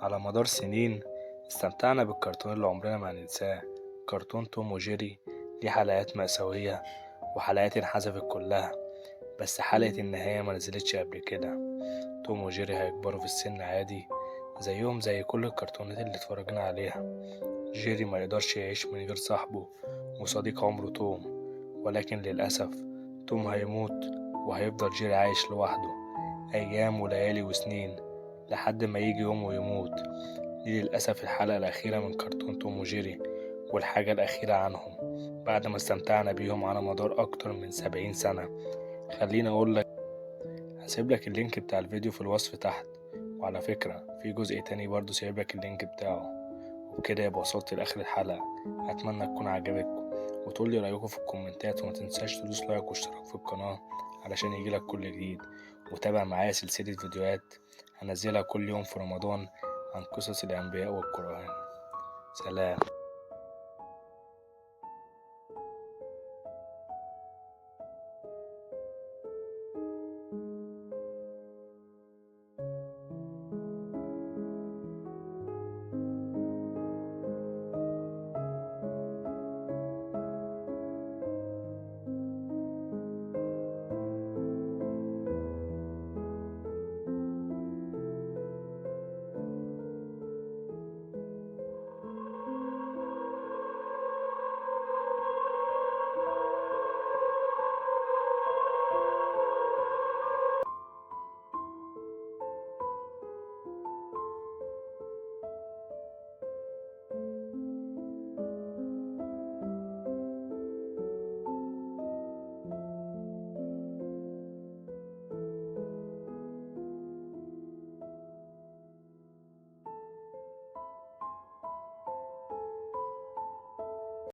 على مدار سنين استمتعنا بالكرتون اللي عمرنا ما هننساه. كرتون توم وجيري ليه حلقات مأساوية وحلقات انحذفت كلها، بس حلقة النهاية ما نزلتش قبل كده. توم وجيري هيكبروا في السن عادي زيهم زي كل الكرتونات اللي اتفرجنا عليها. جيري ما يقدرش يعيش من غير صاحبه وصديق عمره توم، ولكن للأسف توم هيموت وهيفضل جيري عايش لوحده أيام وليالي وسنين لحد ما يجي يوم ويموت. دي للأسف الحلقة الأخيرة من كرتون توم وجيري والحاجة الأخيرة عنهم بعد ما استمتعنا بيهم على مدار أكتر من 70 سنة. خليني أقولك، هسيبلك اللينك بتاع الفيديو في الوصف تحت، وعلى فكرة في جزء تاني برضو سيبلك اللينك بتاعه. وبكده يبقى وصلت لآخر الحلقة. أتمنى تكون عجبتكم وتقولي رأيكم في الكومنتات، وما تنساش تدوس لايك واشتراك في القناة علشان يجيلك كل جديد. وتابع معايا سلسلة فيديوهات هنزلها كل يوم في رمضان عن قصص الأنبياء والقرآن. سلام.